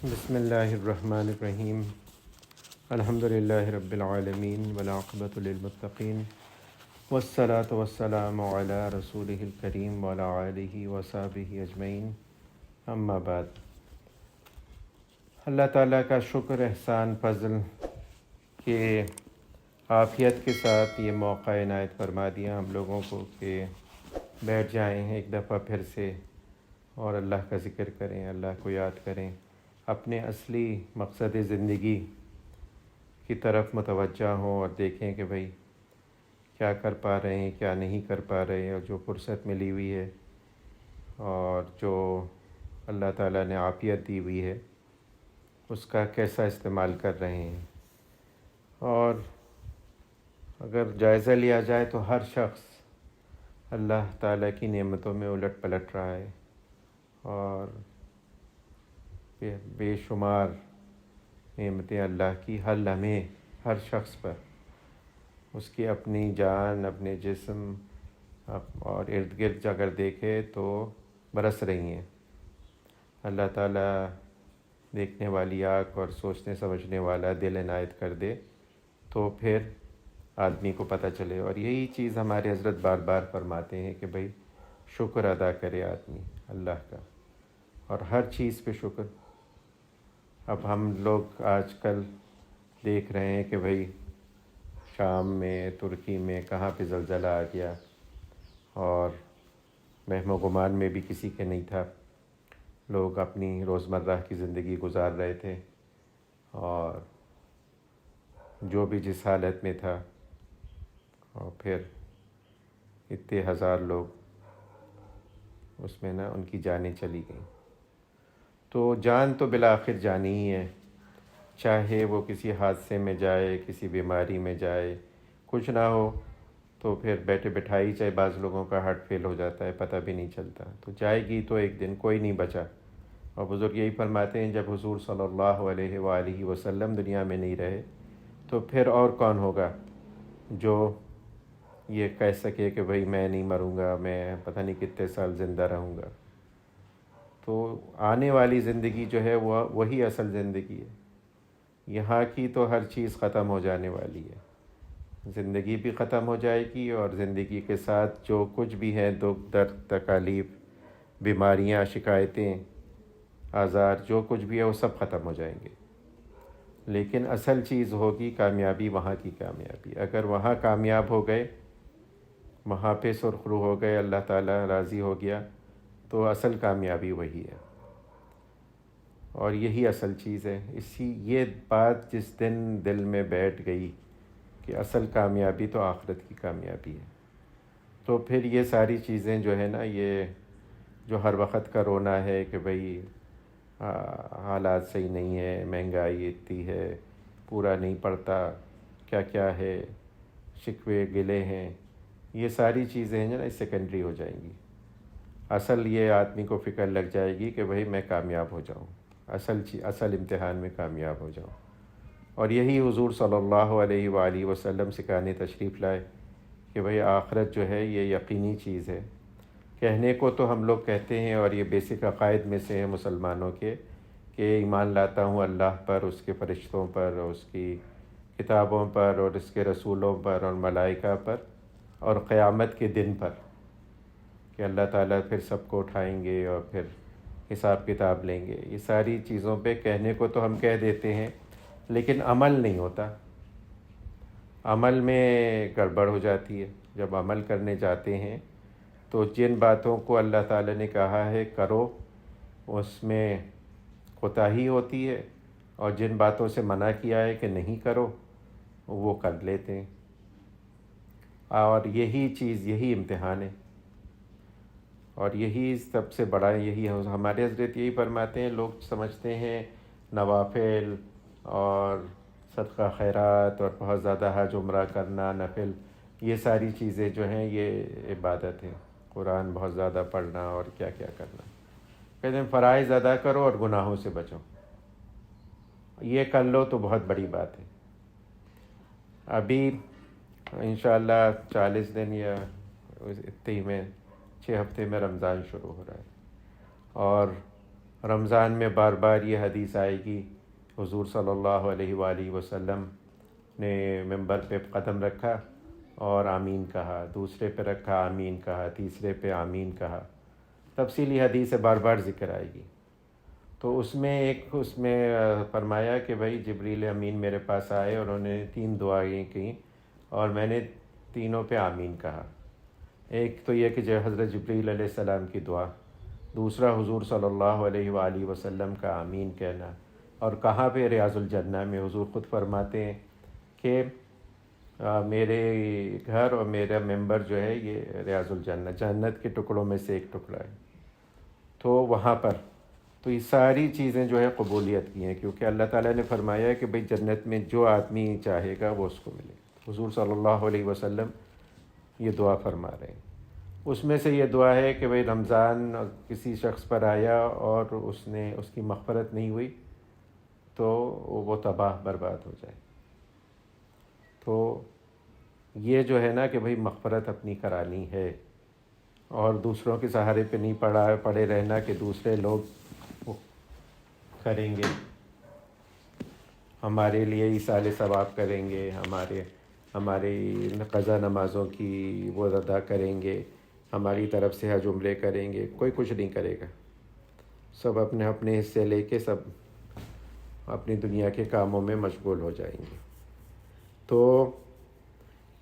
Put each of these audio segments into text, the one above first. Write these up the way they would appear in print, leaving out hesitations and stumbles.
بسم اللہ الرحمن الرحیم الحمد للہ رب العالمین والعاقبۃ للمتقین والصلاة والسلام علی رسولہ الکریم وعلی آلہ وصحبہ اجمعین، اما بعد۔ اللہ تعالیٰ کا شکر، احسان، فضل کہ عافیت کے ساتھ یہ موقع عنایت فرما دیا ہم لوگوں کو کہ بیٹھ جائیں ایک دفعہ پھر سے اور اللہ کا ذکر کریں، اللہ کو یاد کریں، اپنے اصلی مقصد زندگی کی طرف متوجہ ہوں اور دیکھیں کہ بھئی کیا کر پا رہے ہیں، کیا نہیں کر پا رہے ہیں، اور جو فرصت ملی ہوئی ہے اور جو اللہ تعالیٰ نے عافیت دی ہوئی ہے اس کا کیسا استعمال کر رہے ہیں۔ اور اگر جائزہ لیا جائے تو ہر شخص اللہ تعالیٰ کی نعمتوں میں الٹ پلٹ رہا ہے، اور بے شمار نعمتیں اللہ کی ہر لمحے ہر شخص پر، اس کی اپنی جان، اپنے جسم اور ارد گرد اگر دیکھے تو برس رہی ہیں۔ اللہ تعالیٰ دیکھنے والی آنکھ اور سوچنے سمجھنے والا دل عنایت کر دے تو پھر آدمی کو پتہ چلے، اور یہی چیز ہمارے حضرت بار بار فرماتے ہیں کہ بھئی شکر ادا کرے آدمی اللہ کا، اور ہر چیز پہ شکر۔ اب ہم لوگ آج کل دیکھ رہے ہیں کہ بھئی شام میں، ترکی میں کہاں پہ زلزلہ آ گیا، اور وہم و گمان میں بھی کسی کے نہیں تھا، لوگ اپنی روزمرہ کی زندگی گزار رہے تھے، اور جو بھی جس حالت میں تھا، اور پھر اتنے ہزار لوگ اس میں ان کی جانیں چلی گئیں۔ تو جان تو بالآخر جانی ہی ہے، چاہے وہ کسی حادثے میں جائے، کسی بیماری میں جائے، کچھ نہ ہو تو پھر بیٹھے بٹھائی چاہے بعض لوگوں کا ہارٹ فیل ہو جاتا ہے، پتہ بھی نہیں چلتا، تو جائے گی تو ایک دن، کوئی نہیں بچا۔ اور بزرگ یہی فرماتے ہیں جب حضور صلی اللہ علیہ وآلہ وسلم دنیا میں نہیں رہے تو پھر اور کون ہوگا جو یہ کہہ سکے کہ بھئی میں نہیں مروں گا، میں پتہ نہیں کتنے سال زندہ رہوں گا۔ تو آنے والی زندگی جو ہے وہی اصل زندگی ہے، یہاں کی تو ہر چیز ختم ہو جانے والی ہے، زندگی بھی ختم ہو جائے گی، اور زندگی کے ساتھ جو کچھ بھی ہے دکھ، درد، تکالیف، بیماریاں، شکایتیں، آزار، جو کچھ بھی ہے وہ سب ختم ہو جائیں گے۔ لیکن اصل چیز ہوگی کامیابی، وہاں کی کامیابی۔ اگر وہاں کامیاب ہو گئے، وہاں پہ سرخرو ہو گئے، اللہ تعالیٰ راضی ہو گیا، تو اصل کامیابی وہی ہے، اور یہی اصل چیز ہے۔ یہ بات جس دن دل میں بیٹھ گئی کہ اصل کامیابی تو آخرت کی کامیابی ہے، تو پھر یہ ساری چیزیں جو ہے نا، یہ جو ہر وقت کا رونا ہے کہ بھئی حالات صحیح نہیں ہے، مہنگائی اتنی ہے، پورا نہیں پڑتا، کیا کیا ہے، شکوے گلے ہیں، یہ ساری چیزیں ہیں نا سیکنڈری ہو جائیں گی۔ اصل یہ آدمی کو فکر لگ جائے گی کہ بھئی میں کامیاب ہو جاؤں، اصل امتحان میں کامیاب ہو جاؤں۔ اور یہی حضور صلی اللہ علیہ وآلہ وسلم سکھانے تشریف لائے کہ بھئی آخرت جو ہے یہ یقینی چیز ہے۔ کہنے کو تو ہم لوگ کہتے ہیں، اور یہ بیسک عقائد میں سے ہیں مسلمانوں کے، کہ ایمان لاتا ہوں اللہ پر، اس کے فرشتوں پر، اور اس کی کتابوں پر، اور اس کے رسولوں پر، اور ملائکہ پر، اور قیامت کے دن پر، کہ اللہ تعالیٰ پھر سب کو اٹھائیں گے اور پھر حساب کتاب لیں گے۔ یہ ساری چیزوں پہ کہنے کو تو ہم کہہ دیتے ہیں، لیکن عمل نہیں ہوتا، عمل میں گڑبڑ ہو جاتی ہے۔ جب عمل کرنے جاتے ہیں تو جن باتوں کو اللہ تعالیٰ نے کہا ہے کرو، اس میں کوتاہی ہوتی ہے، اور جن باتوں سے منع کیا ہے کہ نہیں کرو، وہ کر لیتے ہیں، اور یہی چیز، یہی امتحان ہے، اور یہی سب سے بڑا، یہی ہمارے حضرت یہی فرماتے ہیں۔ لوگ سمجھتے ہیں نوافل اور صدقہ خیرات اور بہت زیادہ حج عمرہ کرنا، نفل، یہ ساری چیزیں جو ہیں یہ عبادت ہے، قرآن بہت زیادہ پڑھنا اور کیا کیا کرنا۔ کہتے ہیں فرائض ادا کرو اور گناہوں سے بچو، یہ کر لو تو بہت بڑی بات ہے۔ ابھی انشاءاللہ 40 دن یا اتنے ہی میں 6 ہفتے میں رمضان شروع ہو رہا ہے، اور رمضان میں بار بار یہ حدیث آئے گی، حضور صلی اللہ علیہ وآلہ وسلم نے ممبر پہ قدم رکھا اور آمین کہا، دوسرے پہ رکھا آمین کہا، تیسرے پہ آمین کہا، تفصیلی حدیث بار بار ذکر آئے گی۔ تو اس میں فرمایا کہ بھائی جبریل امین میرے پاس آئے اور انہوں نے 3 دعائیں کیں اور میں نے تینوں پہ آمین کہا۔ ایک تو یہ کہ جو حضرت جبریل علیہ السلام کی دعا، دوسرا حضور صلی اللہ علیہ وآلہ وسلم کا آمین کہنا، اور کہاں پہ؟ ریاض الجنہ میں۔ حضور خود فرماتے ہیں کہ میرے گھر اور میرا ممبر جو ہے یہ ریاض الجنہ، جنت کے ٹکڑوں میں سے ایک ٹکڑا ہے۔ تو وہاں پر تو یہ ساری چیزیں جو ہے قبولیت کی ہیں، کیونکہ اللہ تعالیٰ نے فرمایا ہے کہ بھئی جنت میں جو آدمی چاہے گا وہ اس کو ملے۔ حضور صلی اللہ علیہ وسلم یہ دعا فرما رہے ہیں۔ اس میں سے یہ دعا ہے کہ بھئی رمضان کسی شخص پر آیا اور اس کی مغفرت نہیں ہوئی تو وہ تباہ برباد ہو جائے۔ تو یہ جو ہے نا کہ بھئی مغفرت اپنی کرانی ہے، اور دوسروں کے سہارے پہ نہیں پڑے رہنا کہ دوسرے لوگ کریں گے ہمارے لیے ایصال ثواب، کریں گے ہماری قضا نمازوں کی وہ ادا کریں گے، ہماری طرف سے حج عمرے کریں گے۔ کوئی کچھ نہیں کرے گا، سب اپنے اپنے حصے لے کے سب اپنی دنیا کے کاموں میں مشغول ہو جائیں گے۔ تو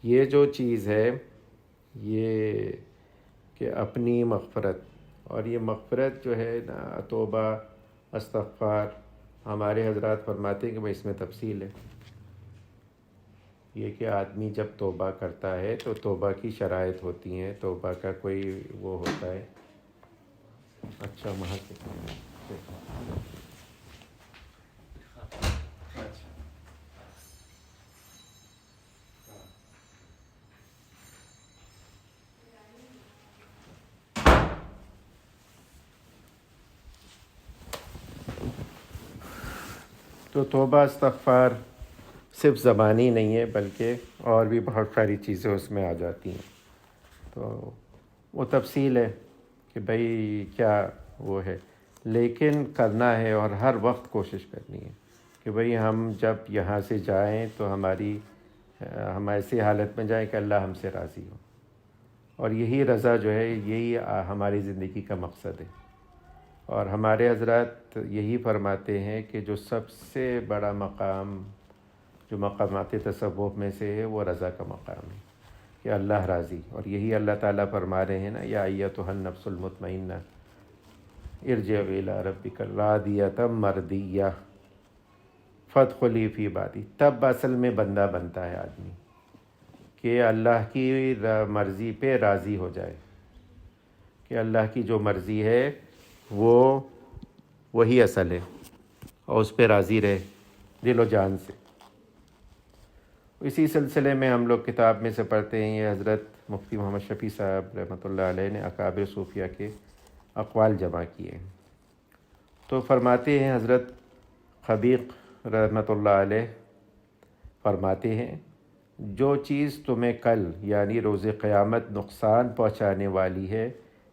یہ جو چیز ہے یہ کہ اپنی مغفرت، اور یہ مغفرت جو ہے نا توبہ استغفار، ہمارے حضرات فرماتے ہیں کہ بھئی اس میں تفصیل ہے۔ یہ کہ آدمی جب توبہ کرتا ہے تو توبہ کی شرائط ہوتی ہیں، توبہ کا کوئی وہ ہوتا ہے۔ اچھا وہاں سے تو توبہ استغفار صرف زبانی نہیں ہے، بلکہ اور بھی بہت ساری چیزیں اس میں آ جاتی ہیں۔ تو وہ تفصیل ہے کہ بھئی کیا وہ ہے، لیکن کرنا ہے اور ہر وقت کوشش کرنی ہے کہ بھئی ہم جب یہاں سے جائیں تو ہم ایسی حالت میں جائیں کہ اللہ ہم سے راضی ہو، اور یہی رضا جو ہے یہی ہماری زندگی کا مقصد ہے۔ اور ہمارے حضرات یہی فرماتے ہیں کہ جو سب سے بڑا مقام جو مقامات تصوف میں سے ہے وہ رضا کا مقام ہے، کہ اللہ راضی۔ اور یہی اللہ تعالیٰ فرما رہے ہیں نا، یا ایتھا النفس المطمئنہ ارجعی الی ربک راضیۃ مرضیہ فادخلی فی عبادی۔ تب اصل میں بندہ بنتا ہے آدمی کہ اللہ کی مرضی پہ راضی ہو جائے، کہ اللہ کی جو مرضی ہے وہی اصل ہے، اور اس پہ راضی رہے دل و جان سے۔ اسی سلسلے میں ہم لوگ کتاب میں سے پڑھتے ہیں، یہ حضرت مفتی محمد شفیع صاحب رحمۃ اللہ علیہ نے اکابر صوفیہ کے اقوال جمع کیے ہیں۔ تو فرماتے ہیں حضرت خبیق رحمۃ اللہ علیہ فرماتے ہیں، جو چیز تمہیں کل یعنی روز قیامت نقصان پہنچانے والی ہے،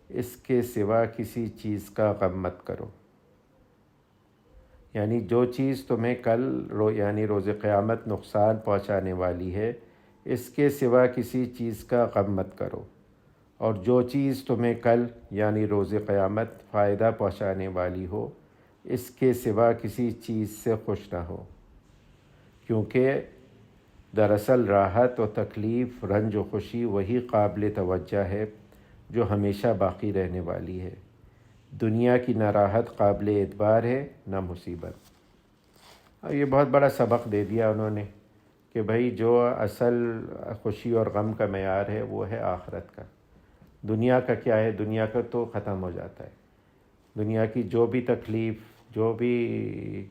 اس کے سوا کسی چیز کا غم مت کرو۔ یعنی جو چیز تمہیں کل یعنی روز قیامت نقصان پہنچانے والی ہے، اس کے سوا کسی چیز کا غم مت کرو، اور جو چیز تمہیں کل یعنی روز قیامت فائدہ پہنچانے والی ہو، اس کے سوا کسی چیز سے خوش نہ ہو، کیونکہ دراصل راحت و تکلیف، رنج و خوشی وہی قابل توجہ ہے جو ہمیشہ باقی رہنے والی ہے۔ دنیا کی نہ راحت قابل اعتبار ہے نہ مصیبت۔ اور یہ بہت بڑا سبق دے دیا انہوں نے کہ بھئی جو اصل خوشی اور غم کا معیار ہے وہ ہے آخرت کا۔ دنیا کا کیا ہے؟ دنیا کا تو ختم ہو جاتا ہے، دنیا کی جو بھی تکلیف، جو بھی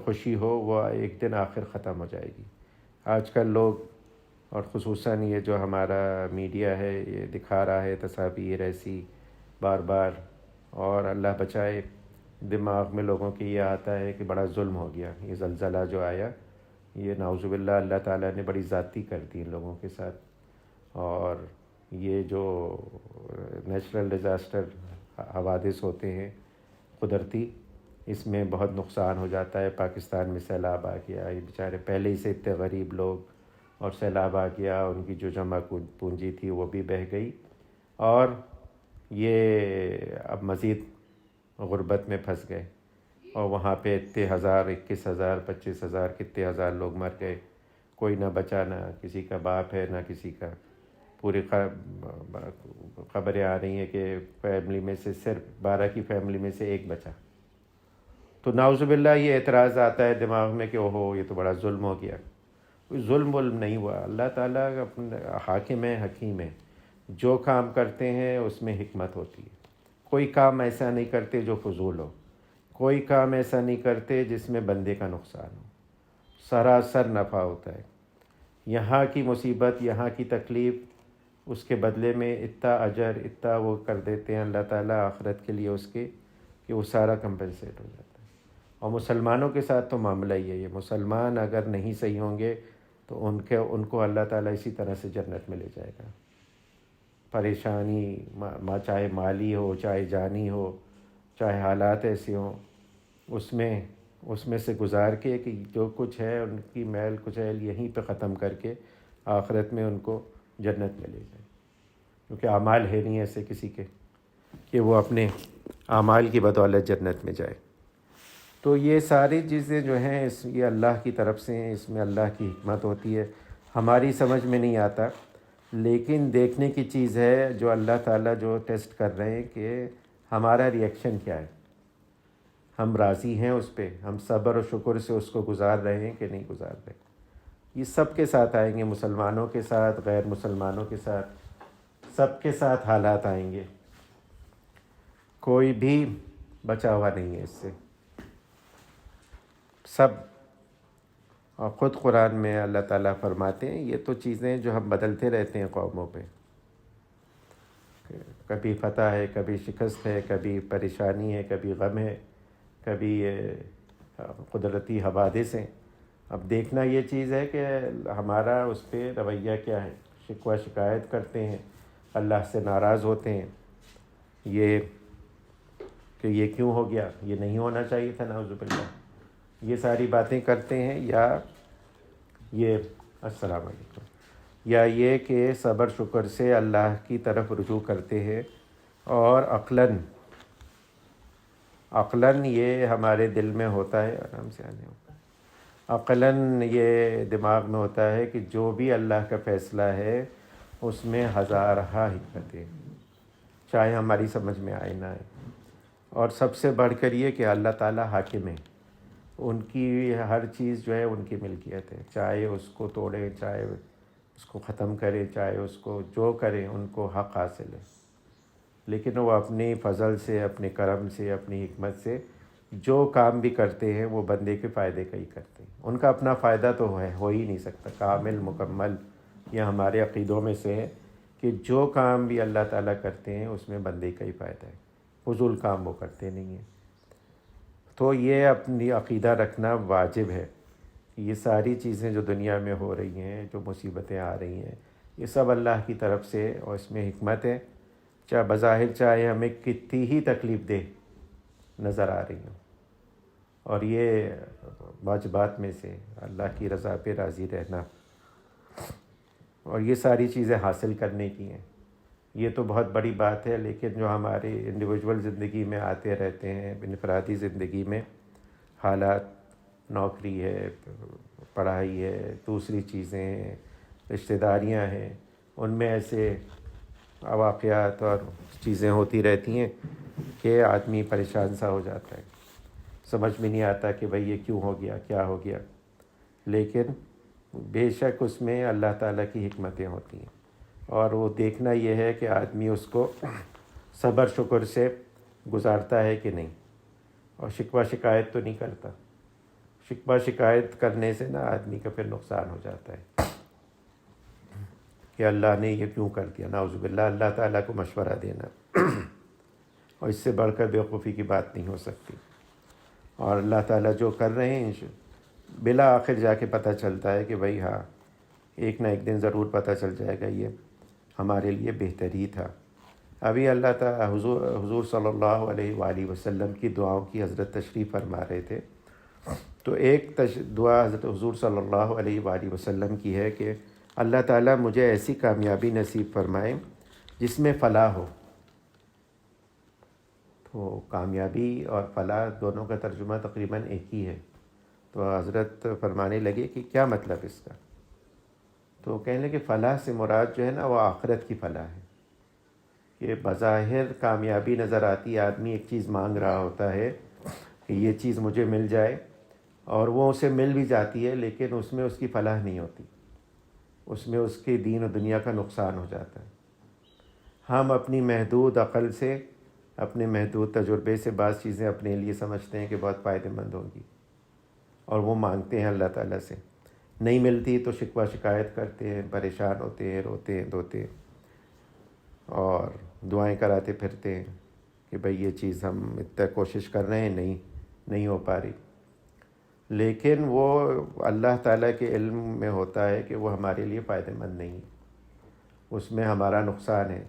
خوشی ہو، وہ ایک دن آخر ختم ہو جائے گی۔ آج کل لوگ، اور خصوصاً یہ جو ہمارا میڈیا ہے، یہ دکھا رہا ہے تصاویر ایسی بار بار، اور اللہ بچائے دماغ میں لوگوں کے یہ آتا ہے کہ بڑا ظلم ہو گیا، یہ زلزلہ جو آیا، یہ نعوذ باللہ اللہ تعالیٰ نے بڑی زیادتی کر دی ان لوگوں کے ساتھ۔ اور یہ جو نیچرل ڈیزاسٹر حوادث ہوتے ہیں، قدرتی، اس میں بہت نقصان ہو جاتا ہے۔ پاکستان میں سیلاب آ گیا، یہ بیچارے پہلے ہی سے اتنے غریب لوگ، اور سیلاب آ گیا، ان کی جو جمع پونجی تھی وہ بھی بہہ گئی، اور یہ اب مزید غربت میں پھنس گئے، اور وہاں پہ اتنے ہزار، 21,000 25,000 کتنے ہزار لوگ مر گئے، کوئی نہ بچا، نہ کسی کا باپ ہے نہ کسی کا۔ پوری خبریں آ رہی ہیں کہ فیملی میں سے صرف 12 کی فیملی میں سے ایک بچا۔ تو نعوذ باللہ یہ اعتراض آتا ہے دماغ میں کہ اوہو یہ تو بڑا ظلم ہو گیا۔ کوئی ظلم نہیں ہوا، اللہ تعالیٰ حاکم ہے، حکیم ہے، جو کام کرتے ہیں اس میں حکمت ہوتی ہے۔ کوئی کام ایسا نہیں کرتے جو فضول ہو، کوئی کام ایسا نہیں کرتے جس میں بندے کا نقصان ہو، سراسر نفع ہوتا ہے۔ یہاں کی مصیبت، یہاں کی تکلیف، اس کے بدلے میں اتنا اجر، اتنا وہ کر دیتے ہیں اللہ تعالیٰ آخرت کے لیے اس کے، کہ وہ سارا کمپنسیٹ ہو جاتا ہے۔ اور مسلمانوں کے ساتھ تو معاملہ ہی ہے، یہ مسلمان اگر نہیں صحیح ہوں گے تو ان کو اللہ تعالیٰ اسی طرح سے جنت میں لے جائے گا۔ پریشانی چاہے مالی ہو، چاہے جانی ہو، چاہے حالات ایسے ہوں، اس میں سے گزار کے کہ جو کچھ ہے ان کی میل کچیل یہیں پہ ختم کر کے آخرت میں ان کو جنت میں لے جائے، کیونکہ اعمال ہے نہیں ایسے کسی کے کہ وہ اپنے اعمال کی بدولت جنت میں جائے۔ تو یہ ساری چیزیں جو ہیں یہ اللہ کی طرف سے ہیں، اس میں اللہ کی حکمت ہوتی ہے، ہماری سمجھ میں نہیں آتا، لیکن دیکھنے کی چیز ہے جو اللہ تعالیٰ جو ٹیسٹ کر رہے ہیں کہ ہمارا ریئیکشن کیا ہے، ہم راضی ہیں اس پہ، ہم صبر و شکر سے اس کو گزار رہے ہیں کہ نہیں گزار رہے۔ یہ سب کے ساتھ آئیں گے، مسلمانوں کے ساتھ، غیر مسلمانوں کے ساتھ، سب کے ساتھ حالات آئیں گے، کوئی بھی بچا ہوا نہیں ہے اس سے، سب۔ اور خود قرآن میں اللہ تعالیٰ فرماتے ہیں یہ تو چیزیں جو ہم بدلتے رہتے ہیں قوموں پہ، کبھی فتح ہے، کبھی شکست ہے، کبھی پریشانی ہے، کبھی غم ہے، کبھی قدرتی حوادث ہیں۔ اب دیکھنا یہ چیز ہے کہ ہمارا اس پہ رویہ کیا ہے، شکوہ شکایت کرتے ہیں، اللہ سے ناراض ہوتے ہیں، یہ کہ یہ کیوں ہو گیا، یہ نہیں ہونا چاہیے تھا، نعوذ باللہ، یہ ساری باتیں کرتے ہیں، یا یہ السلام علیکم، یا یہ کہ صبر شکر سے اللہ کی طرف رجوع کرتے ہیں، اور عقلاً یہ ہمارے دل میں ہوتا ہے، آرام سے آنے ہوتا ہے، عقلاً یہ دماغ میں ہوتا ہے کہ جو بھی اللہ کا فیصلہ ہے اس میں ہزارہ حکمتیں، چاہے ہماری سمجھ میں آئے نہ آئے۔ اور سب سے بڑھ کر یہ کہ اللہ تعالیٰ حاکم ہے، ان کی ہر چیز جو ہے ان کی ملکیت ہے، چاہے اس کو توڑے، چاہے اس کو ختم کرے، چاہے اس کو جو کرے، ان کو حق حاصل ہے، لیکن وہ اپنی فضل سے، اپنے کرم سے، اپنی حکمت سے جو کام بھی کرتے ہیں وہ بندے کے فائدے کا ہی کرتے ہیں، ان کا اپنا فائدہ تو ہو ہی نہیں سکتا کامل مکمل۔ یہ ہمارے عقیدوں میں سے ہے کہ جو کام بھی اللہ تعالیٰ کرتے ہیں اس میں بندے کا ہی فائدہ ہے، فضول کام وہ کرتے نہیں ہیں۔ تو یہ اپنی عقیدہ رکھنا واجب ہے، یہ ساری چیزیں جو دنیا میں ہو رہی ہیں، جو مصیبتیں آ رہی ہیں، یہ سب اللہ کی طرف سے، اور اس میں حکمت ہے، چاہے بظاہر چاہے ہمیں کتنی ہی تکلیف دہ نظر آ رہی ہوں، اور یہ واجبات میں سے اللہ کی رضا پہ راضی رہنا، اور یہ ساری چیزیں حاصل کرنے کی ہیں، یہ تو بہت بڑی بات ہے۔ لیکن جو ہماری انڈیویجول زندگی میں آتے رہتے ہیں، انفرادی زندگی میں حالات، نوکری ہے، پڑھائی ہے، دوسری چیزیں ہیں، رشتہ داریاں ہیں، ان میں ایسے واقعات اور چیزیں ہوتی رہتی ہیں کہ آدمی پریشان سا ہو جاتا ہے، سمجھ میں نہیں آتا کہ بھئی یہ کیوں ہو گیا، کیا ہو گیا، لیکن بے شک اس میں اللہ تعالیٰ کی حکمتیں ہوتی ہیں، اور وہ دیکھنا یہ ہے کہ آدمی اس کو صبر شکر سے گزارتا ہے کہ نہیں، اور شکوہ شکایت تو نہیں کرتا۔ شکوہ شکایت کرنے سے نا آدمی کا پھر نقصان ہو جاتا ہے کہ اللہ نے یہ کیوں کر دیا، نعوذ باللہ، اللہ تعالیٰ کو مشورہ دینا، اور اس سے بڑھ کر بیوقوفی کی بات نہیں ہو سکتی۔ اور اللہ تعالیٰ جو کر رہے ہیں بلا آخر جا کے پتہ چلتا ہے کہ بھئی ہاں، ایک نہ ایک دن ضرور پتہ چل جائے گا یہ ہمارے لیے بہتر ہی تھا۔ ابھی اللہ تعالیٰ حضور صلی اللہ علیہ وآلہ وسلم کی دعاؤں کی حضرت تشریف فرما رہے تھے، تو ایک دعا حضرت حضور صلی اللہ علیہ وآلہ وسلم کی ہے کہ اللہ تعالیٰ مجھے ایسی کامیابی نصیب فرمائے جس میں فلاح ہو۔ تو کامیابی اور فلاح دونوں کا ترجمہ تقریباً ایک ہی ہے۔ تو حضرت فرمانے لگے کہ کیا مطلب اس کا؟ تو کہنے لگے فلاح سے مراد جو ہے نا وہ آخرت کی فلاح ہے، کہ بظاہر کامیابی نظر آتی ہے، آدمی ایک چیز مانگ رہا ہوتا ہے کہ یہ چیز مجھے مل جائے، اور وہ اسے مل بھی جاتی ہے، لیکن اس میں اس کی فلاح نہیں ہوتی، اس میں اس کے دین و دنیا کا نقصان ہو جاتا ہے۔ ہم اپنی محدود عقل سے، اپنے محدود تجربے سے بعض چیزیں اپنے لیے سمجھتے ہیں کہ بہت فائدہ مند ہوں گی، اور وہ مانگتے ہیں اللہ تعالیٰ سے، نہیں ملتی تو شکوہ شکایت کرتے ہیں، پریشان ہوتے ہیں، روتے ہیں دھوتے ہیں، اور دعائیں کراتے پھرتے ہیں کہ بھئی یہ چیز ہم اتنا کوشش کر رہے ہیں، نہیں ہو پا رہی۔ لیکن وہ اللہ تعالیٰ کے علم میں ہوتا ہے کہ وہ ہمارے لیے فائدہ مند نہیں ہے، اس میں ہمارا نقصان ہے،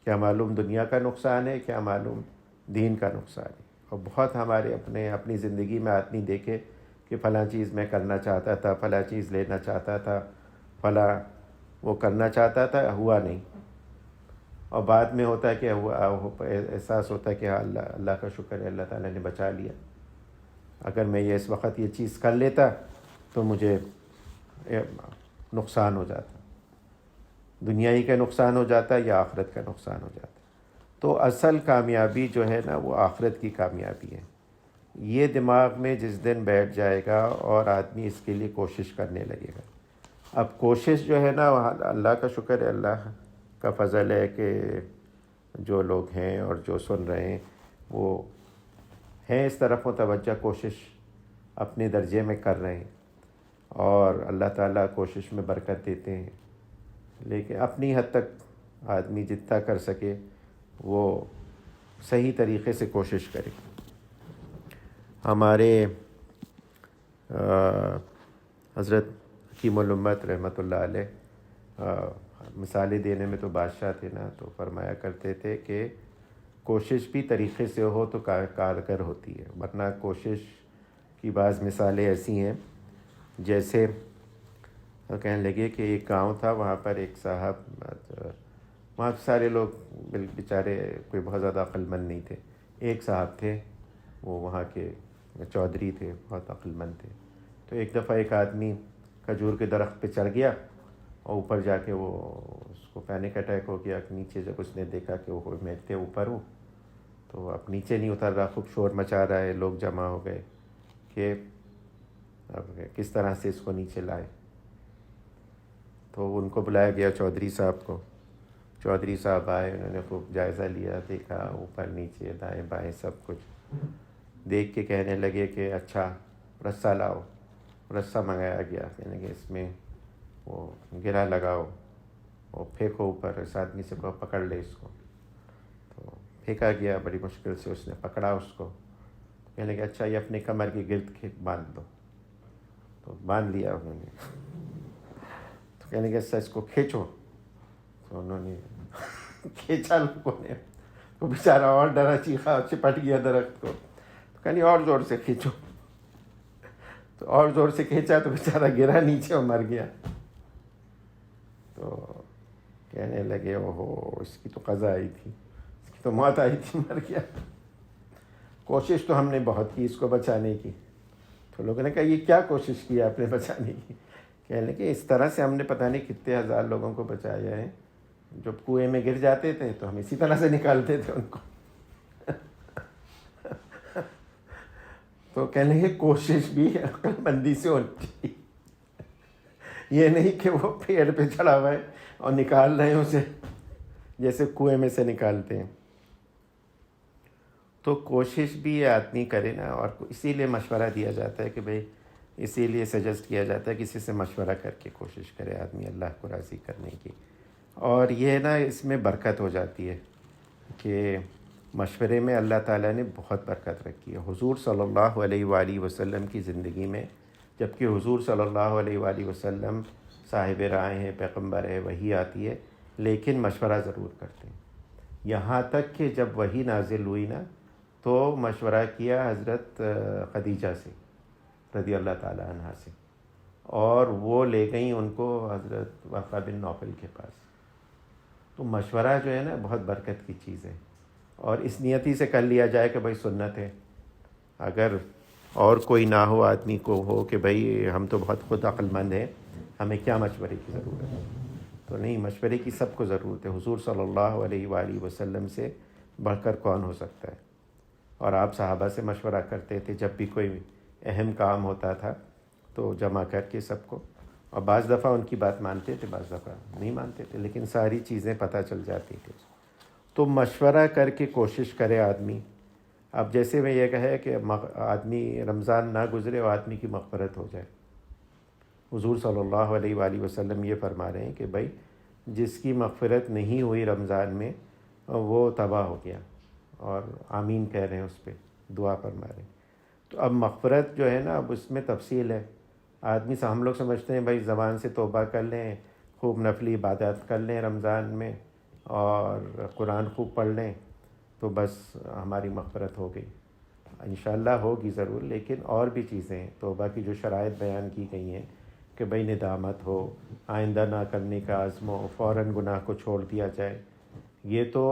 کیا معلوم دنیا کا نقصان ہے، کیا معلوم دین کا نقصان ہے۔ اور بہت ہمارے اپنی زندگی میں آدمی دیکھے کہ فلاں چیز میں کرنا چاہتا تھا، فلاں چیز لینا چاہتا تھا، فلاں وہ کرنا چاہتا تھا، ہوا نہیں، اور بعد میں ہوتا ہے کہ احساس ہوتا ہے کہ ہاں اللہ کا شکر ہے، اللہ تعالیٰ نے بچا لیا، اگر میں اس وقت یہ چیز کر لیتا تو مجھے نقصان ہو جاتا، دنیائی کا نقصان ہو جاتا یا آخرت کا نقصان ہو جاتا۔ تو اصل کامیابی جو ہے نا وہ آخرت کی کامیابی ہے۔ یہ دماغ میں جس دن بیٹھ جائے گا اور آدمی اس کے لیے کوشش کرنے لگے گا۔ اب کوشش جو ہے نا، اللہ کا شکر ہے، اللہ کا فضل ہے کہ جو لوگ ہیں اور جو سن رہے ہیں وہ ہیں اس طرف متوجہ، کوشش اپنے درجے میں کر رہے ہیں، اور اللہ تعالیٰ کوشش میں برکت دیتے ہیں، لیکن اپنی حد تک آدمی جتنا کر سکے وہ صحیح طریقے سے کوشش کرے۔ ہمارے حضرت حکیم الامت رحمۃ اللہ علیہ مثالیں دینے میں تو بادشاہ تھے نا، تو فرمایا کرتے تھے کہ کوشش بھی طریقے سے ہو تو کارگر ہوتی ہے، ورنہ کوشش کی بعض مثالیں ایسی ہیں، جیسے کہنے لگے کہ ایک گاؤں تھا، وہاں پر ایک صاحب، وہاں سارے لوگ بیچارے کوئی بہت زیادہ عقل مند نہیں تھے، ایک صاحب تھے، وہ وہاں کے چودھری تھے، بہت عقل مند تھے۔ تو ایک دفعہ ایک آدمی کھجور کے درخت پہ چڑھ گیا، اور اوپر جا کے وہ اس کو پینک اٹیک ہو گیا۔ نیچے جب اس نے دیکھا کہ وہ میں اتنے اوپر ہوں، تو اب نیچے نہیں اتر رہا، خوب شور مچا رہا ہے، لوگ جمع ہو گئے کہ اب کس طرح سے اس کو نیچے لائے۔ تو ان کو بلایا گیا، چودھری صاحب کو۔ چودھری صاحب آئے، انہوں نے خوب جائزہ لیا، دیکھا اوپر نیچے دائیں بائیں سب کچھ دیکھ کے کہنے لگے کہ اچھا رسہ لاؤ۔ رسہ منگایا گیا، کہنے لگے اس میں وہ گرا لگاؤ اور پھینکو اوپر، اس آدمی سے پکڑ لے اس کو۔ تو پھینکا گیا، بڑی مشکل سے اس نے پکڑا اس کو، کہنے لگے اچھا یہ اپنے کمر کے گرد باندھ دو۔ تو باندھ لیا انہوں نے۔ تو کہنے لگے اچھا اس کو کھینچو۔ تو انہوں نے کھینچا، لوگوں نے، تو بیچارہ اور ڈرا، چیخا، چپٹ گیا درخت کو۔ تو کہنے اور زور سے کھینچو۔ تو اور زور سے کھینچا تو بیچارہ گرا نیچے اور مر گیا۔ تو کہنے لگے اوہو، اس کی تو قضا آئی تھی، اس کی تو موت آئی تھی، مر گیا۔ کوشش تو ہم نے بہت کی اس کو بچانے کی۔ تو لوگوں نے کہا یہ کیا کوشش کی آپ نے بچانے کی؟ کہنے لگے اس طرح سے ہم نے پتہ نہیں کتنے ہزار لوگوں کو بچایا ہے، جب کنویں میں گر جاتے تھے تو ہم اسی طرح سے نکالتے تھے ان کو۔ تو کہنے لگے کوشش بھی عقل مندی سے ہونی چاہیے، یہ نہیں کہ وہ پیڑ پہ چڑھا ہوا ہے اور نکال رہے ہیں اسے جیسے کنویں میں سے نکالتے ہیں۔ تو کوشش بھی آدمی کرے نا، اور اسی لیے مشورہ دیا جاتا ہے کہ بھئی، اسی لیے سجیسٹ کیا جاتا ہے کسی سے مشورہ کر کے کوشش کرے آدمی اللہ کو راضی کرنے کی۔ اور یہ نا اس میں برکت ہو جاتی ہے کہ مشورے میں اللہ تعالیٰ نے بہت برکت رکھی ہے۔ حضور صلی اللہ علیہ وآلہ وسلم کی زندگی میں، جبکہ حضور صلی اللہ علیہ وآلہ وسلم صاحب رائے ہیں، پیغمبر ہے، وحی آتی ہے، لیکن مشورہ ضرور کرتے ہیں۔ یہاں تک کہ جب وحی نازل ہوئی نا تو مشورہ کیا حضرت خدیجہ سے رضی اللہ تعالیٰ عنہ سے، اور وہ لے گئیں ان کو حضرت ورقہ بن نوفل کے پاس۔ تو مشورہ جو ہے نا بہت برکت کی چیز ہے، اور اس نیتی سے کر لیا جائے کہ بھائی سنت ہے، اگر اور کوئی نہ ہو آدمی کو ہو کہ بھائی ہم تو بہت خود عقل مند ہیں، ہمیں کیا مشورے کی ضرورت ہے، تو نہیں، مشورے کی سب کو ضرورت ہے۔ حضور صلی اللہ علیہ وآلہ وسلم سے بڑھ کر کون ہو سکتا ہے؟ اور آپ صحابہ سے مشورہ کرتے تھے جب بھی کوئی اہم کام ہوتا تھا تو جمع کر کے سب کو، اور بعض دفعہ ان کی بات مانتے تھے، بعض دفعہ نہیں مانتے تھے، لیکن ساری چیزیں پتہ چل جاتی تھی۔ تو مشورہ کر کے کوشش کرے آدمی۔ اب جیسے میں یہ کہے کہ آدمی رمضان نہ گزرے اور آدمی کی مغفرت ہو جائے، حضور صلی اللہ علیہ وآلہ وسلم یہ فرما رہے ہیں کہ بھائی جس کی مغفرت نہیں ہوئی رمضان میں وہ تباہ ہو گیا، اور آمین کہہ رہے ہیں، اس پہ دعا فرما رہے ہیں۔ تو اب مغفرت جو ہے نا، اب اس میں تفصیل ہے۔ آدمی سے ہم لوگ سمجھتے ہیں بھائی زبان سے توبہ کر لیں، خوب نفلی عبادت کر لیں رمضان میں، اور قرآن خوب پڑھ لیں تو بس ہماری مغفرت ہو گئی۔ انشاءاللہ ہوگی ضرور، لیکن اور بھی چیزیں ہیں۔ توبہ کی جو شرائط بیان کی گئی ہیں کہ بھئی ندامت ہو، آئندہ نہ کرنے کا عزم ہو، فوراً گناہ کو چھوڑ دیا جائے۔ یہ تو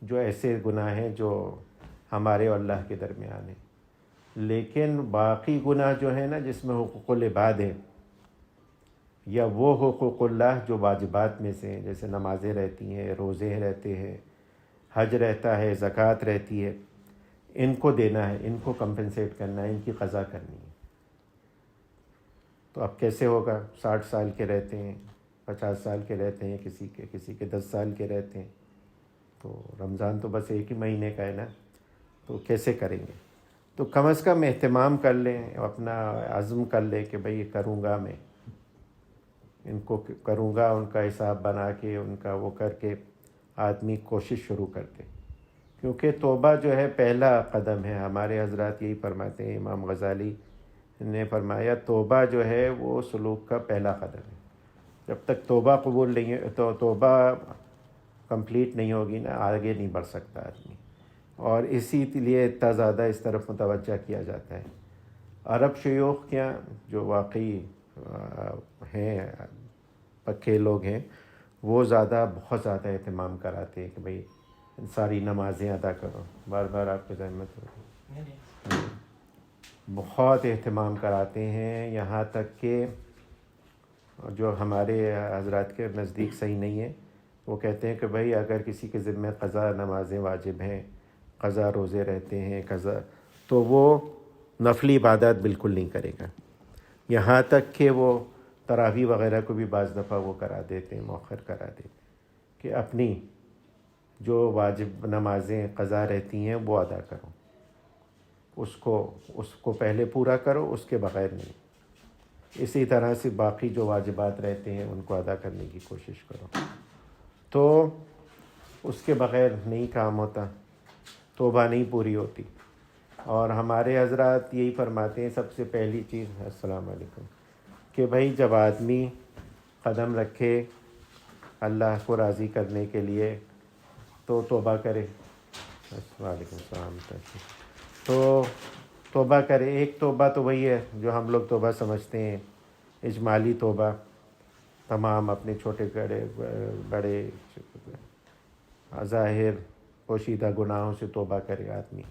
جو ایسے گناہ ہیں جو ہمارے اور اللہ کے درمیان ہیں، لیکن باقی گناہ جو ہیں نا جس میں حقوق العباد ہیں، یا وہ حقوق اللہ جو واجبات میں سے ہیں، جیسے نمازیں رہتی ہیں، روزے رہتے ہیں، حج رہتا ہے، زکوٰۃ رہتی ہے، ان کو دینا ہے، ان کو کمپنسیٹ کرنا ہے، ان کی قضا کرنی ہے۔ تو اب کیسے ہوگا؟ 60 سال کے رہتے ہیں، 50 سال کے رہتے ہیں، کسی کے 10 سال کے رہتے ہیں، تو رمضان تو بس ایک ہی مہینے کا ہے نا، تو کیسے کریں گے؟ تو کم از کم اہتمام کر لیں، اپنا عزم کر لیں کہ بھئی یہ کروں گا، میں ان کو کروں گا، ان کا حساب بنا کے، ان کا وہ کر کے آدمی کوشش شروع کرتے، کیونکہ توبہ جو ہے پہلا قدم ہے۔ ہمارے حضرات یہی فرماتے ہیں، امام غزالی نے فرمایا توبہ جو ہے وہ سلوک کا پہلا قدم ہے۔ جب تک توبہ قبول نہیں ہے، تو توبہ کمپلیٹ نہیں ہوگی نا، آگے نہیں بڑھ سکتا آدمی، اور اسی لیے اتنا زیادہ اس طرف متوجہ کیا جاتا ہے۔ عرب شیوخ کیا جو واقعی ہیں، پکے لوگ ہیں، وہ بہت زیادہ اہتمام کراتے ہیں کہ بھئی ساری نمازیں ادا کرو۔ بار بار آپ کی زحمت ہوگی، بہت اہتمام کراتے ہیں، یہاں تک کہ جو ہمارے حضرات کے نزدیک صحیح نہیں ہے، وہ کہتے ہیں کہ بھئی اگر کسی کے ذمہ قضا نمازیں واجب ہیں، قضا روزے رہتے ہیں، قضا، تو وہ نفلی عبادات بالکل نہیں کرے گا، یہاں تک کہ وہ تراویح وغیرہ کو بھی بعض دفعہ وہ کرا دیتے ہیں، مؤخر کرا دیتے ہیں کہ اپنی جو واجب نمازیں قضا رہتی ہیں وہ ادا کرو، اس کو پہلے پورا کرو، اس کے بغیر نہیں۔ اسی طرح سے باقی جو واجبات رہتے ہیں ان کو ادا کرنے کی کوشش کرو، تو اس کے بغیر نہیں کام ہوتا، توبہ نہیں پوری ہوتی۔ اور ہمارے حضرات یہی فرماتے ہیں سب سے پہلی چیز، السلام علیکم، کہ بھائی جب آدمی قدم رکھے اللہ کو راضی کرنے کے لیے تو توبہ کرے۔ وعلیکم السلام۔ تو توبہ کرے۔ ایک توبہ تو وہی ہے جو ہم لوگ توبہ سمجھتے ہیں، اجمالی توبہ، تمام اپنے چھوٹے بڑے ظاہر پوشیدہ گناہوں سے توبہ کرے آدمی،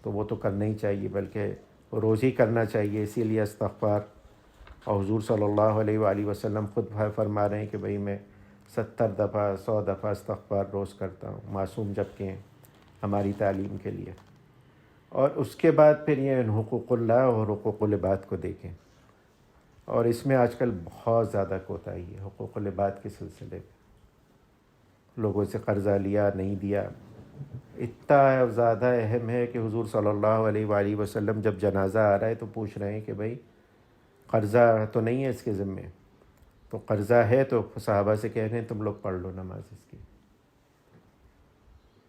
تو وہ تو کرنا ہی چاہیے، بلکہ روز ہی کرنا چاہیے۔ اسی لیے استغفار، اور حضور صلی اللہ علیہ وآلہ وسلم خود فرما رہے ہیں کہ بھئی میں 70 دفعہ 100 دفعہ استغفار روز کرتا ہوں، معصوم جب کہ ہیں، ہماری تعلیم کے لیے۔ اور اس کے بعد پھر یہ حقوق اللہ اور حقوق العباد کو دیکھیں، اور اس میں آج کل بہت زیادہ کوتاہی ہے حقوق العباد کے سلسلے میں۔ لوگوں سے قرضہ لیا، نہیں دیا، اتنا زیادہ اہم ہے کہ حضور صلی اللہ علیہ وآلہ وسلم جب جنازہ آ رہا ہے تو پوچھ رہے ہیں کہ بھئی قرضہ تو نہیں ہے اس کے ذمے؟ تو قرضہ ہے تو صحابہ سے کہہ رہے ہیں تم لوگ پڑھ لو نماز اس کی۔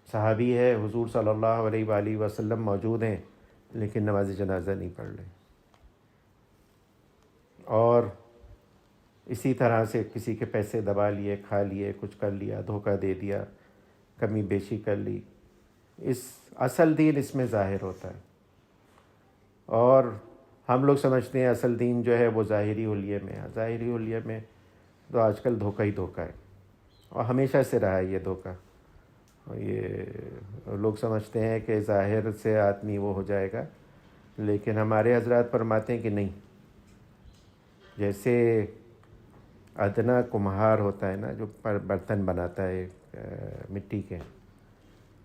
صحابی ہے، حضور صلی اللہ علیہ وآلہ وسلم موجود ہیں، لیکن نماز جنازہ نہیں پڑھ رہے۔ اور اسی طرح سے کسی کے پیسے دبا لیے، کھا لیے، کچھ کر لیا، دھوکہ دے دیا، کمی بیشی کر لی. اصل دین اس میں ظاہر ہوتا ہے. اور ہم لوگ سمجھتے ہیں اصل دین جو ہے وہ ظاہری حلیے میں ہے. ظاہری حلیے میں تو آج کل دھوکہ ہی دھوکہ ہے، اور ہمیشہ سے رہا ہے یہ دھوکہ. یہ لوگ سمجھتے ہیں کہ ظاہر سے آدمی وہ ہو جائے گا، لیکن ہمارے حضرات فرماتے ہیں کہ نہیں. جیسے ادنا کمہار ہوتا ہے نا، جو برتن بناتا ہے مٹی کے،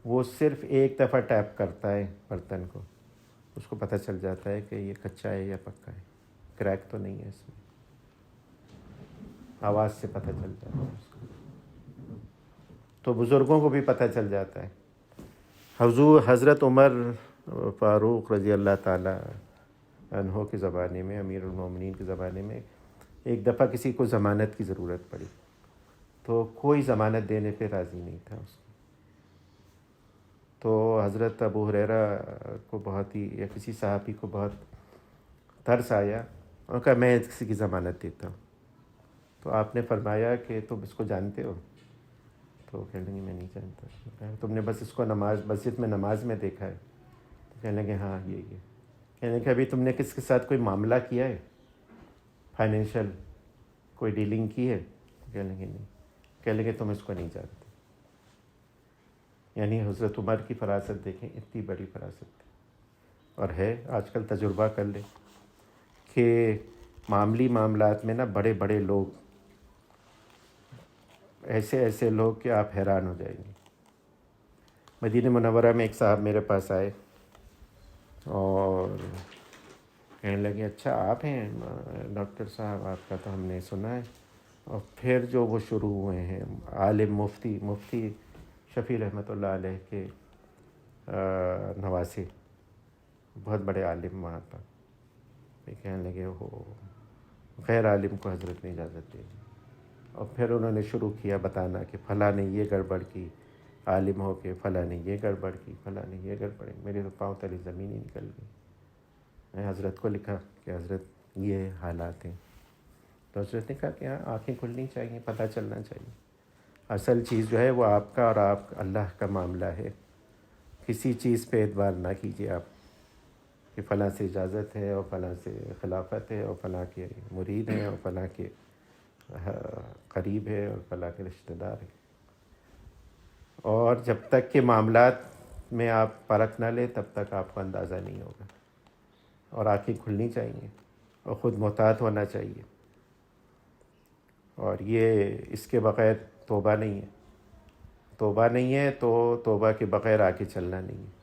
وہ صرف ایک دفعہ ٹیپ کرتا ہے برتن کو، اس کو پتہ چل جاتا ہے کہ یہ کچا ہے یا پکا ہے، کریک تو نہیں ہے اس میں. آواز سے پتہ چل جاتا ہے اس کو. تو بزرگوں کو بھی پتہ چل جاتا ہے. حضرت عمر فاروق رضی اللہ تعالی عنہ کے زمانے میں، امیر المومنین کے زمانے میں، ایک دفعہ کسی کو ضمانت کی ضرورت پڑی تو کوئی ضمانت دینے پہ راضی نہیں تھا اس کو. تو حضرت ابو ہریرہ کو بہت ہی، یا کسی صحابی کو بہت ترس آیا، اور کہا میں کسی کی ضمانت دیتا ہوں. تو آپ نے فرمایا کہ تم اس کو جانتے ہو؟ تو کہنے لگے میں نہیں جانتا. تم نے بس اس کو مسجد میں نماز میں دیکھا ہے؟ تو کہنے لگے ہاں یہ. کہنے لگے ابھی تم نے کس کے ساتھ کوئی معاملہ کیا ہے، فائنینشیل کوئی ڈیلنگ کی ہے؟ کہنے لگے نہیں. کہنے لگے تم اس کو نہیں جانتے. یعنی حضرت عمر کی فراست دیکھیں، اتنی بڑی فراست. اور ہے آج کل تجربہ کر لیں کہ معاملی معاملات میں نا بڑے بڑے لوگ، ایسے لوگ کہ آپ حیران ہو جائیں گے. مدینہ منورہ میں ایک صاحب میرے پاس آئے اور کہنے لگے اچھا آپ ہیں ڈاکٹر صاحب، آپ کا تو ہم نے سنا ہے. اور پھر جو وہ شروع ہوئے ہیں، عالم مفتی شفیع رحمۃ اللہ علیہ کے نواسے، بہت بڑے عالم وہاں پر. کہنے لگے ہو غیر عالم کو حضرت نے اجازت دے دی. اور پھر انہوں نے شروع کیا بتانا کہ فلاں نے یہ گڑبڑ کی، عالم ہو کے فلاں نے یہ گڑبڑ کی، فلاں نے یہ گڑبڑ. میرے تو پاؤں تلے زمین ہی نکل گئی. میں حضرت کو لکھا کہ حضرت یہ حالات ہیں. تو حضرت نے کہا کہ ہاں آنکھیں کھلنی چاہیے، پتہ چلنا چاہیے. اصل چیز جو ہے وہ آپ کا اور آپ اللہ کا معاملہ ہے. کسی چیز پہ اعتبار نہ کیجیے آپ کہ فلاں سے اجازت ہے اور فلاں سے خلافت ہے اور فلاں کے مرید ہیں اور فلاں کے قریب ہے اور فلاں کے رشتہ دار ہیں. اور جب تک کہ معاملات میں آپ پرکھ نہ لیں تب تک آپ کو اندازہ نہیں ہوگا. اور آنکھیں کھلنی چاہیے اور خود محتاط ہونا چاہیے. اور یہ اس کے بغیر توبہ نہیں ہے. توبہ نہیں ہے تو توبہ کے بغیر آگے چلنا نہیں ہے.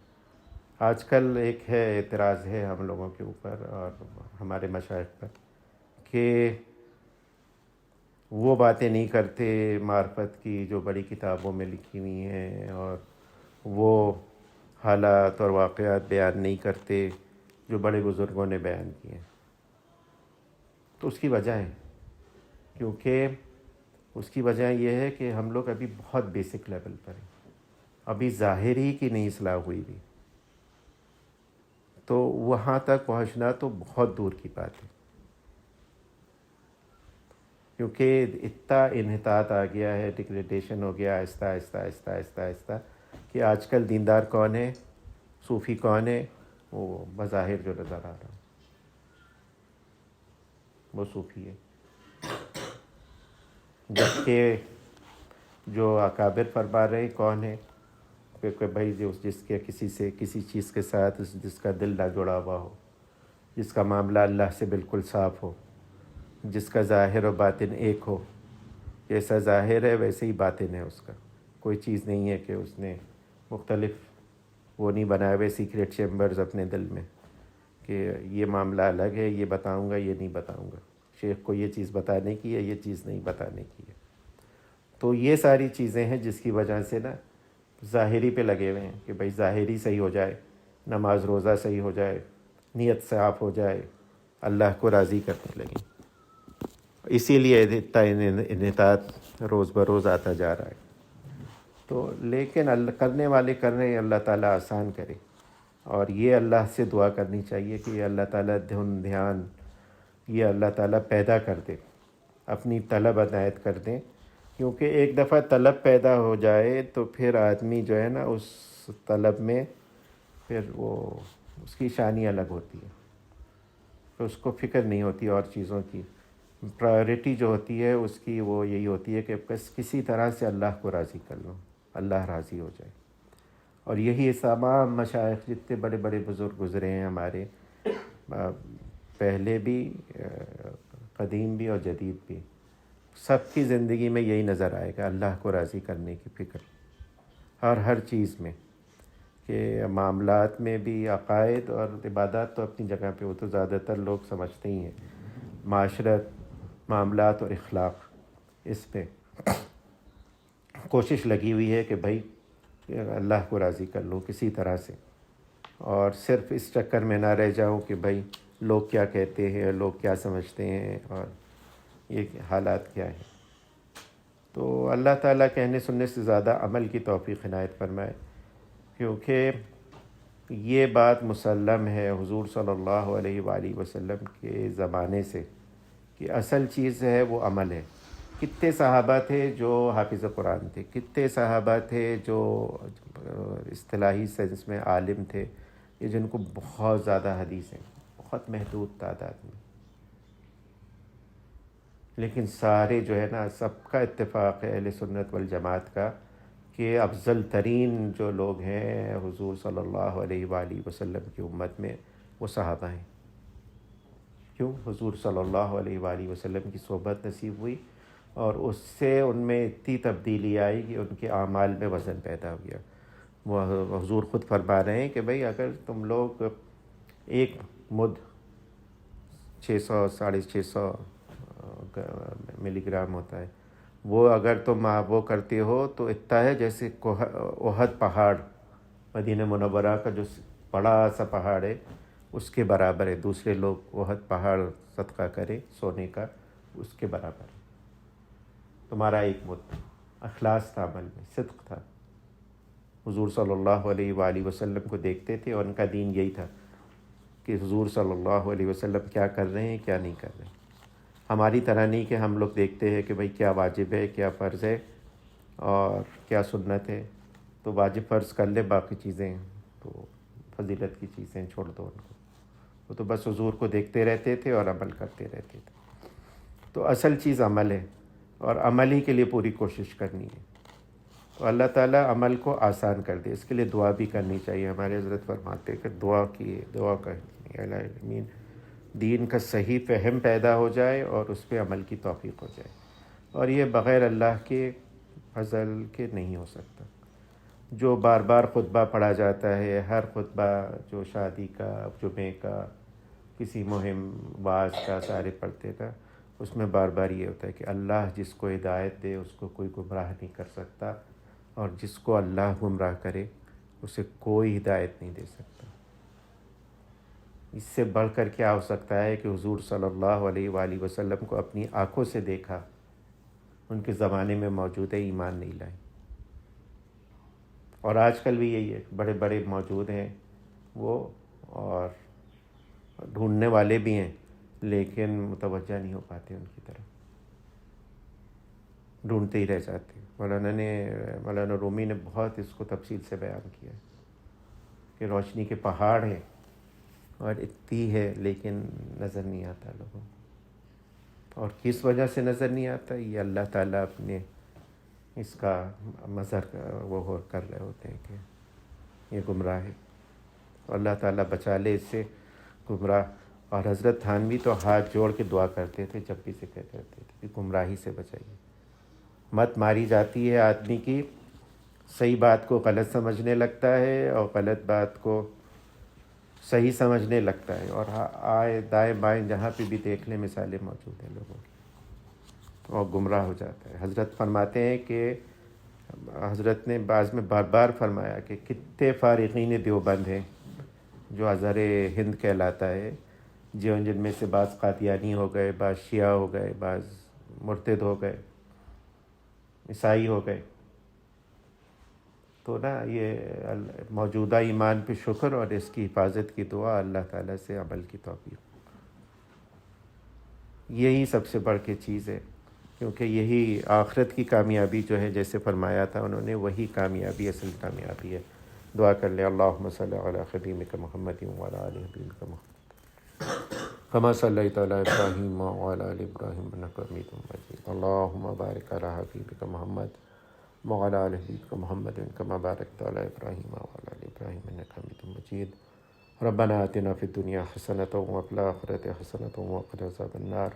آج کل ایک ہے اعتراض ہے ہم لوگوں کے اوپر اور ہمارے مشائخ پر کہ وہ باتیں نہیں کرتے معرفت کی جو بڑی کتابوں میں لکھی ہوئی ہیں، اور وہ حالات اور واقعات بیان نہیں کرتے جو بڑے بزرگوں نے بیان کیے ہیں. تو اس کی وجہ ہے، کیونکہ اس کی وجہ یہ ہے کہ ہم لوگ ابھی بہت بیسک لیول پر ہیں. ابھی ظاہری کی نہیں اصلاح ہوئی بھی، تو وہاں تک پہنچنا تو بہت دور کی بات ہے. کیونکہ اتنا انحطاط آ گیا ہے، ڈیگریڈیشن ہو گیا آہستہ آہستہ آہستہ آہستہ آہستہ کہ آج کل دیندار کون ہے، صوفی کون ہے؟ وہ بظاہر جو نظر آ رہا وہ صوفی ہے. جبکہ جو اکابر فرما رہے کون ہے کہ بھائی جس کے کسی چیز کے ساتھ جس کا دل نہ جڑا ہوا ہو، جس کا معاملہ اللہ سے بالکل صاف ہو، جس کا ظاہر و باطن ایک ہو. جیسا ظاہر ہے ویسے ہی باطن ہے اس کا. کوئی چیز نہیں ہے کہ اس نے مختلف وہ نہیں بنائے ہوئے سیکریٹ چیمبرز اپنے دل میں کہ یہ معاملہ الگ ہے، یہ بتاؤں گا یہ نہیں بتاؤں گا، شیخ کو یہ چیز بتانے کی ہے یہ چیز نہیں بتانے کی ہے. تو یہ ساری چیزیں ہیں جس کی وجہ سے نا ظاہری پہ لگے ہوئے ہیں کہ بھائی ظاہری صحیح ہو جائے، نماز روزہ صحیح ہو جائے، نیت صاف ہو جائے، اللہ کو راضی کرنے لگیں. اسی لیے اتنا انحطاط روز بروز آتا جا رہا ہے. تو لیکن کرنے والے کر رہے ہیں، اللہ تعالیٰ آسان کرے. اور یہ اللہ سے دعا کرنی چاہیے کہ یہ اللہ تعالیٰ دھیان یہ اللہ تعالیٰ پیدا کر دے، اپنی طلب عنایت کر دیں کیونکہ ایک دفعہ طلب پیدا ہو جائے تو پھر آدمی جو ہے نا اس طلب میں پھر وہ اس کی شانی الگ ہوتی ہے، تو اس کو فکر نہیں ہوتی اور چیزوں کی، پرائیورٹی جو ہوتی ہے اس کی وہ یہی ہوتی ہے کہ بس کسی طرح سے اللہ کو راضی کر لوں، اللہ راضی ہو جائے۔ اور یہی تمام مشائخ جتنے بڑے بڑے بزرگ گزرے ہیں ہمارے، پہلے بھی، قدیم بھی اور جدید بھی، سب کی زندگی میں یہی نظر آئے گا، اللہ کو راضی کرنے کی فکر ہر چیز میں، کہ معاملات میں بھی، عقائد اور عبادات تو اپنی جگہ پہ، وہ تو زیادہ تر لوگ سمجھتے ہی ہیں، معاشرت، معاملات اور اخلاق، اس پہ کوشش لگی ہوئی ہے کہ بھائی اللہ کو راضی کر لوں کسی طرح سے، اور صرف اس چکر میں نہ رہ جاؤں کہ بھائی لوگ کیا کہتے ہیں، لوگ کیا سمجھتے ہیں، اور یہ حالات کیا ہیں۔ تو اللہ تعالیٰ کہنے سننے سے زیادہ عمل کی توفیق عنایت فرمائے، کیونکہ یہ بات مسلم ہے حضور صلی اللہ علیہ وآلہ وسلم کے زمانے سے کہ اصل چیز ہے وہ عمل ہے۔ کتنے صحابہ تھے جو حافظ قرآن تھے، کتنے صحابہ تھے جو اصطلاحی سینس میں عالم تھے، یہ جن کو بہت زیادہ حدیث ہیں، بہت محدود تعداد میں، لیکن سارے جو ہے نا، سب کا اتفاق ہے اہل سنت والجماعت کا کہ افضل ترین جو لوگ ہیں حضور صلی اللہ علیہ وآلہ وسلم کی امت میں، وہ صحابہ ہیں۔ کیوں؟ حضور صلی اللہ علیہ وآلہ وسلم کی صحبت نصیب ہوئی، اور اس سے ان میں اتنی تبدیلی آئی کہ ان کے اعمال میں وزن پیدا ہو گیا۔ وہ حضور خود فرما رہے ہیں کہ بھئی اگر تم لوگ ایک مد 600 650 ملی گرام ہوتا ہے، وہ اگر تم وہ کرتے ہو تو اتنا ہے جیسے احد پہاڑ، مدینہ منورہ کا جو بڑا سا پہاڑ ہے اس کے برابر ہے۔ دوسرے لوگ احد پہاڑ صدقہ کرے سونے کا، اس کے برابر ہے تمہارا ایک مد۔ اخلاص تھا عمل میں، صدق تھا۔ حضور صلی اللہ علیہ وآلہ وسلم کو دیکھتے تھے، اور ان کا دین یہی تھا کہ حضور صلی اللہ علیہ وسلم کیا کر رہے ہیں، کیا نہیں کر رہے ہیں۔ ہماری طرح نہیں کہ ہم لوگ دیکھتے ہیں کہ بھئی کیا واجب ہے، کیا فرض ہے، اور کیا سنت ہے، تو واجب فرض کر لے، باقی چیزیں تو فضیلت کی چیزیں چھوڑ دو ان کو۔ وہ تو بس حضور کو دیکھتے رہتے تھے اور عمل کرتے رہتے تھے۔ تو اصل چیز عمل ہے، اور عمل ہی کے لیے پوری کوشش کرنی ہے، تو اللہ تعالیٰ عمل کو آسان کر دے۔ اس کے لیے دعا بھی کرنی چاہیے۔ ہمارے حضرت فرماتے ہیں کہ دعا کرنی، اللہ دین کا صحیح فہم پیدا ہو جائے اور اس پہ عمل کی توفیق ہو جائے، اور یہ بغیر اللہ کے فضل کے نہیں ہو سکتا۔ جو بار بار خطبہ پڑھا جاتا ہے، ہر خطبہ جو شادی کا، جمعے کا، کسی مہم واعظ کا سارے پڑھتے نا، اس میں بار بار یہ ہوتا ہے کہ اللہ جس کو ہدایت دے اس کو کوئی گمراہ نہیں کر سکتا، اور جس کو اللہ گمراہ کرے اسے کوئی ہدایت نہیں دے سکتا۔ اس سے بڑھ کر کیا ہو سکتا ہے کہ حضور صلی اللہ علیہ وآلہ وسلم کو اپنی آنکھوں سے دیکھا، ان کے زمانے میں موجود ہے، ایمان نہیں لائے۔ اور آج کل بھی یہی ہے، بڑے بڑے موجود ہیں وہ، اور ڈھونڈنے والے بھی ہیں، لیکن متوجہ نہیں ہو پاتے ان کی طرف، ڈھونڈتے ہی رہ جاتے ہیں۔ مولانا رومی نے بہت اس کو تفصیل سے بیان کیا ہے کہ روشنی کے پہاڑ ہیں اور اتنی ہے، لیکن نظر نہیں آتا لوگوں کو۔ اور کس وجہ سے نظر نہیں آتا؟ یہ اللہ تعالیٰ اپنے اس کا مظہر وہ کر رہے ہوتے ہیں کہ یہ گمراہ ہے، اور اللہ تعالیٰ بچا لے اس سے گمراہ۔ اور حضرت تھانوی تو ہاتھ جوڑ کے دعا کرتے تھے جب بھی ذکر کرتے تھے کہ گمراہی سے بچائیے۔ مت ماری جاتی ہے آدمی کی، صحیح بات کو غلط سمجھنے لگتا ہے اور غلط بات کو صحیح سمجھنے لگتا ہے، اور آئے دائیں بائیں جہاں پہ بھی دیکھ لیں مثالیں موجود ہیں لوگوں کی، اور گمراہ ہو جاتا ہے۔ حضرت فرماتے ہیں کہ حضرت نے بعض میں بار بار فرمایا کہ کتنے فارغین دیوبند ہیں جو ازہر ہند کہلاتا ہے، جن میں سے بعض قادیانی ہو گئے، بعض شیعہ ہو گئے، بعض مرتد ہو گئے، عیسائی ہو گئے۔ تو نا یہ موجودہ ایمان پہ شکر اور اس کی حفاظت کی دعا، اللہ تعالیٰ سے عمل کی توفیق، یہی سب سے بڑھ کے چیز ہے۔ کیونکہ یہی آخرت کی کامیابی جو ہے، جیسے فرمایا تھا انہوں نے، وہی کامیابی اصل کامیابی ہے۔ دعا کر لیں، اللہم صلی علی حبیبک محمد وعلی آل حبیبک محمد کما صلیت علی ابراہیم وعلی آل ابراہیم انک حمید مجید، اللہم بارک علی حبیبک محمد وعلی آل حبیبک محمد کما بارکت علی ابراہیم وعلی آل ابراہیم انک حمید مجید۔ ربنا آتنا فی الدنیا حسنۃ وفی الآخرۃ حسنۃ وقنا عذاب النار،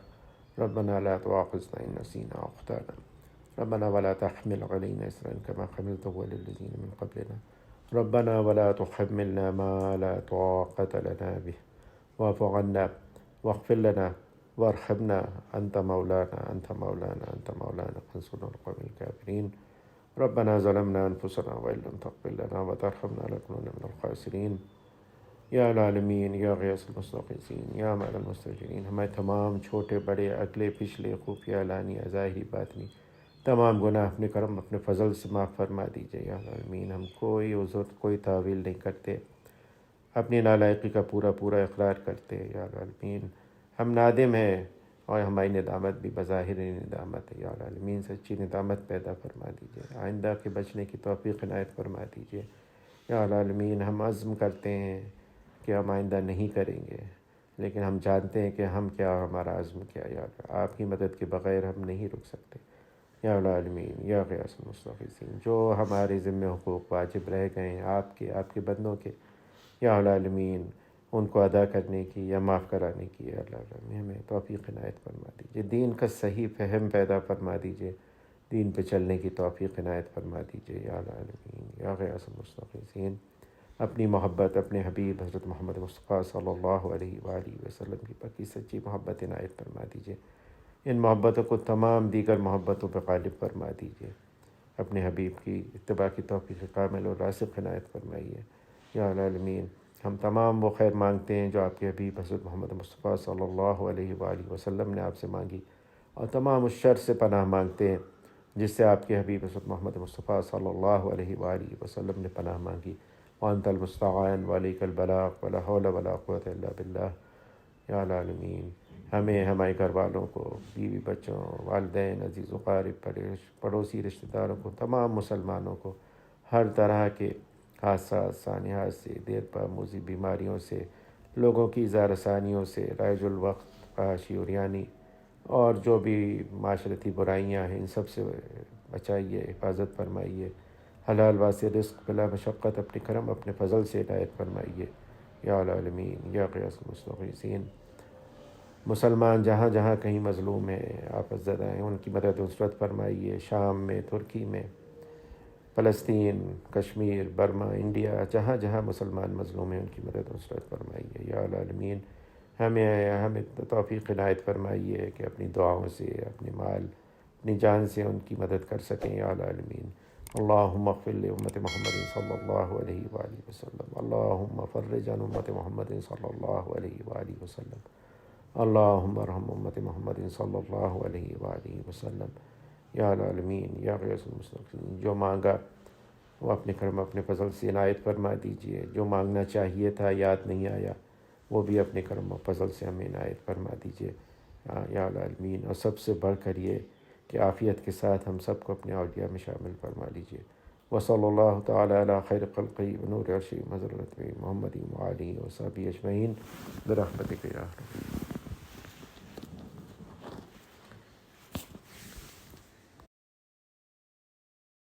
ربنا لا تؤاخذنا إن نسينا أو أخطأنا، ربنا ولا تحمل علينا إصرا كما حملته على الذين من قبلنا، ربنا ولا تحملنا ما لا طاقة لنا به واعف عنا واغفر لنا وارحمنا أنت مولانا فانصرنا على القوم الكافرين، ربنا ظلمنا أنفسنا وإن لم تغفر لنا وترحمنا لنكونن من الخاسرين، یا العالمین یا غیاث المستغیثین یا مال المستجیرین۔ ہمارے تمام چھوٹے بڑے اگلے پچھلے خفیہ علانیہ ظاہری باطنی تمام گناہ اپنے کرم اپنے فضل سے معاف فرما دیجیے یا العالمین۔ ہم کوئی عذر کوئی تعویل نہیں کرتے، اپنی نالائقی کا پورا پورا اقرار کرتے یا العالمین۔ ہم نادم ہیں اور ہماری ندامت بھی بظاہر ندامت ہے یا العالمین۔ سچی ندامت پیدا فرما دیجیے، آئندہ کے بچنے کی توفیق عنایت فرما دیجیے یا العالمین۔ ہم عزم کرتے ہیں کہ ہم آئندہ نہیں کریں گے، لیکن ہم جانتے ہیں کہ ہم کیا اور ہمارا عزم کیا یا آپ کی مدد کے بغیر ہم نہیں رک سکتے یا العالمین یا غیاث المستغیثین۔ جو ہمارے ذمہ حقوق واجب رہ گئے ہیں آپ کے بندوں کے یا العالمین، ان کو ادا کرنے کی یا معاف کرانے کی یا العالمین ہمیں توفیق عنایت فرما دیجیے۔ دین کا صحیح فہم پیدا فرما دیجیے، دین پہ چلنے کی توفیق عنایت فرما دیجیے یا العالمین یا غیاث المستغیثین۔ اپنی محبت اپنے حبیب حضرت محمد مصطفیٰ صلی اللہ علیہ وآلہ وسلم کی پکی سچی محبت عنایت فرما دیجیے۔ ان محبتوں کو تمام دیگر محبتوں پہ غالب فرما دیجیے۔ اپنے حبیب کی اتباع کی توفیق کامل اور راسخ عنایت فرمائیے یا العالمین۔ ہم تمام وہ خیر مانگتے ہیں جو آپ کے حبیب حضرت محمد مصطفیٰ صلی اللہ علیہ وآلہ وسلم نے آپ سے مانگی، اور تمام اس شر سے پناہ مانگتے ہیں جس سے آپ کے حبیب حضرت محمد مصطفیٰ صلی اللہ علیہ وآلہ وسلم نے پناہ مانگی۔ وانت المستعان وعلیک البلاغ ولا حول ولا قوة الا باللہ یا العالمین۔ ہمیں، ہمارے گھر والوں کو، بیوی بچوں، والدین، عزیز و قارب، پڑوسی رشتہ داروں کو، تمام مسلمانوں کو ہر طرح کے حادثات سانحات سے، دیر پا موذی بیماریوں سے، لوگوں کی اظہار ثانیوں سے، رائج الوقت فحاشی عریانی اور جو بھی معاشرتی برائیاں ہیں ان سب سے بچائیے، حفاظت فرمائیے۔ حلال واسع رزق بلا مشقت اپنے کرم اپنے فضل سے عنایت فرمائیے یا العالمین یا غیاث المستغیثین۔ مسلمان جہاں جہاں کہیں مظلوم ہیں، آفت زدہ ہیں، ان کی مدد نصرت فرمائیے۔ شام میں، ترکی میں، فلسطین، کشمیر، برما، انڈیا، جہاں جہاں مسلمان مظلوم ہیں ان کی مدد نصرت فرمائیے یا العالمین۔ ہمیں توفیق عنایت فرمائیے کہ اپنی دعاؤں سے، اپنے مال، اپنی جان سے ان کی مدد کر سکیں یا العالمین۔ اللہم اغفر لامت محمد صلی اللہ علیہ وآلہ وسلم، اللہم فرج عن امت محمد صلی اللہ علیہ وآلہ وسلم، اللہم ارحم امت محمد صلی اللہ علیہ وآلہ وسلم یا العالمین یا غیاث المستغیثین۔ جو مانگا وہ اپنے کرم اپنے فضل سے عنایت فرما دیجیے، جو مانگنا چاہیے تھا یاد نہیں آیا وہ بھی اپنے کرم و فضل سے ہمیں عنایت فرما دیجیے یا العالمین۔ اور سب سے بڑھ کر یہ کہ عافیت کے ساتھ ہم سب کو اپنے اولیاء میں شامل فرما لیجیے۔ وصلی اللہ تعالی علی خیر خلقہ ونور عرشہ حضرت محمد وآلہ وصحبہ اجمعین برحمتک یا ارحم۔